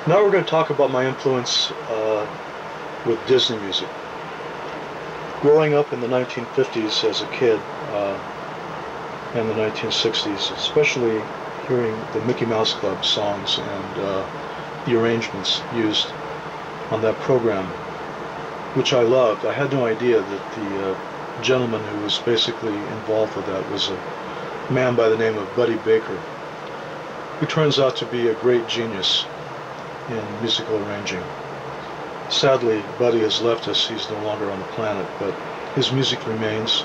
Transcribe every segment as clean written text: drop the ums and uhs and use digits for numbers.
Now we're going to talk about my influence with Disney music. Growing up in the 1950s as a kid and the 1960s, especially hearing the Mickey Mouse Club songs and the arrangements used on that program, which I loved. I had no idea that the gentleman who was basically involved with that was a man by the name of Buddy Baker, who turns out to be a great genius in musical arranging. Sadly, Buddy has left us. He's no longer on the planet, but his music remains.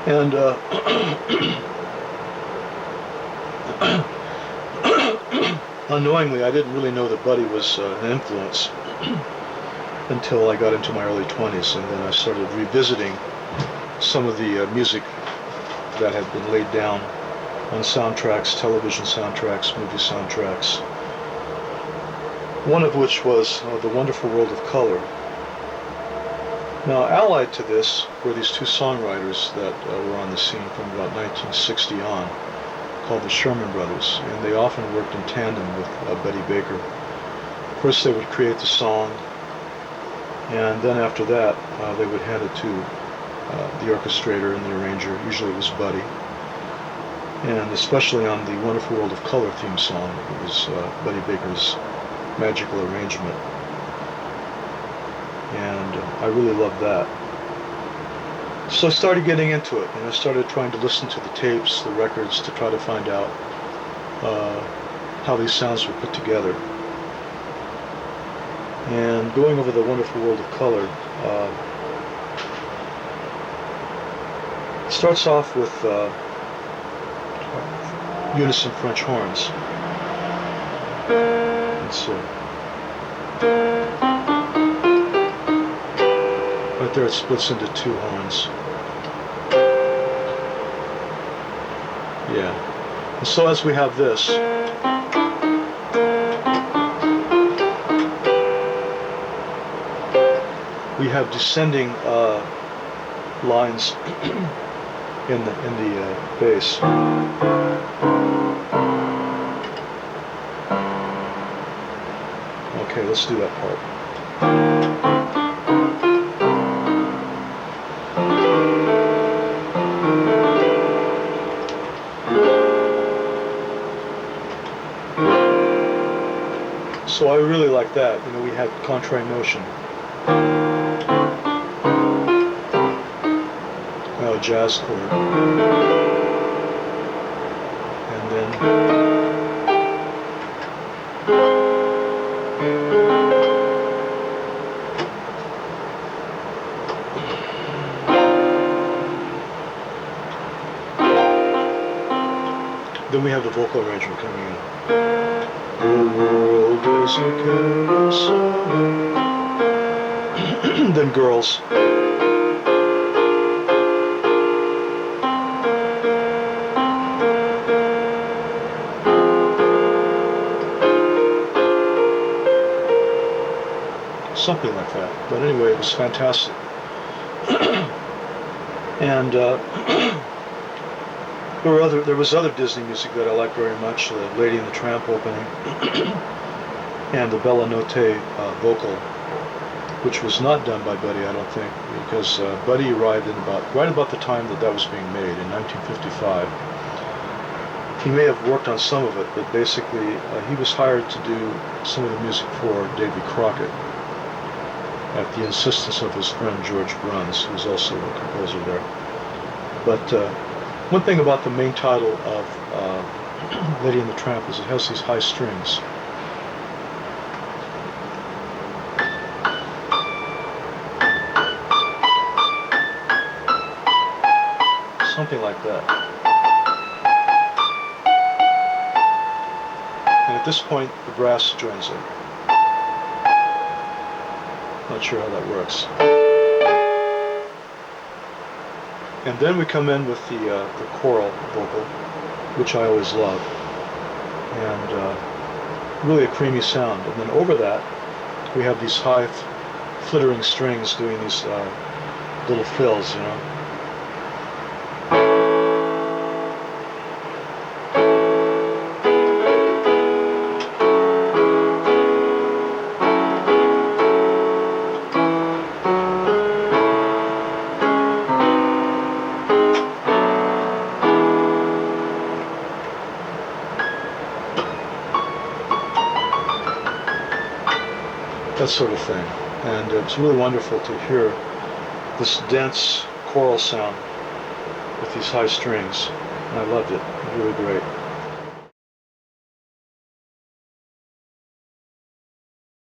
And unknowingly, I didn't really know that Buddy was an influence until I got into my early 20s, and then I started revisiting some of the music that had been laid down on soundtracks, television soundtracks, movie soundtracks. One of which was The Wonderful World of Color. Now, allied to this were these two songwriters that were on the scene from about 1960 on, called the Sherman Brothers, and they often worked in tandem with Buddy Baker. First they would create the song, and then after that they would hand it to the orchestrator and the arranger. Usually it was Buddy. And especially on the Wonderful World of Color theme song, it was Buddy Baker's magical arrangement. And I really loved that. So I started getting into it, and I started trying to listen to the tapes, the records, to try to find out how these sounds were put together. And going over the Wonderful World of Color, it starts off with unison French horns. Let's see. Right there it splits into two horns. Yeah. And so as we have this, we have descending lines in the bass. Okay, let's do that part. So I really like that. You know, we had contrary motion. Now a jazz chord. And then we have the vocal arrangement coming in. The world is a carousel. Then girls. Something like that. But anyway, it was fantastic. And there was other Disney music that I liked very much. The Lady and the Tramp opening, and the Bella Notte vocal, which was not done by Buddy, I don't think, because Buddy arrived in right about the time that was being made in 1955. He may have worked on some of it, but basically he was hired to do some of the music for Davy Crockett at the insistence of his friend George Bruns, who was also a composer there. But one thing about the main title of Lady and the Tramp is it has these high strings. Something like that. And at this point, the brass joins in. Not sure how that works. And then we come in with the choral vocal, which I always love, and really a creamy sound. And then over that, we have these high flittering strings doing these little fills, you know. that sort of thing. And it's really wonderful to hear this dense choral sound with these high strings. And I loved it. Really great.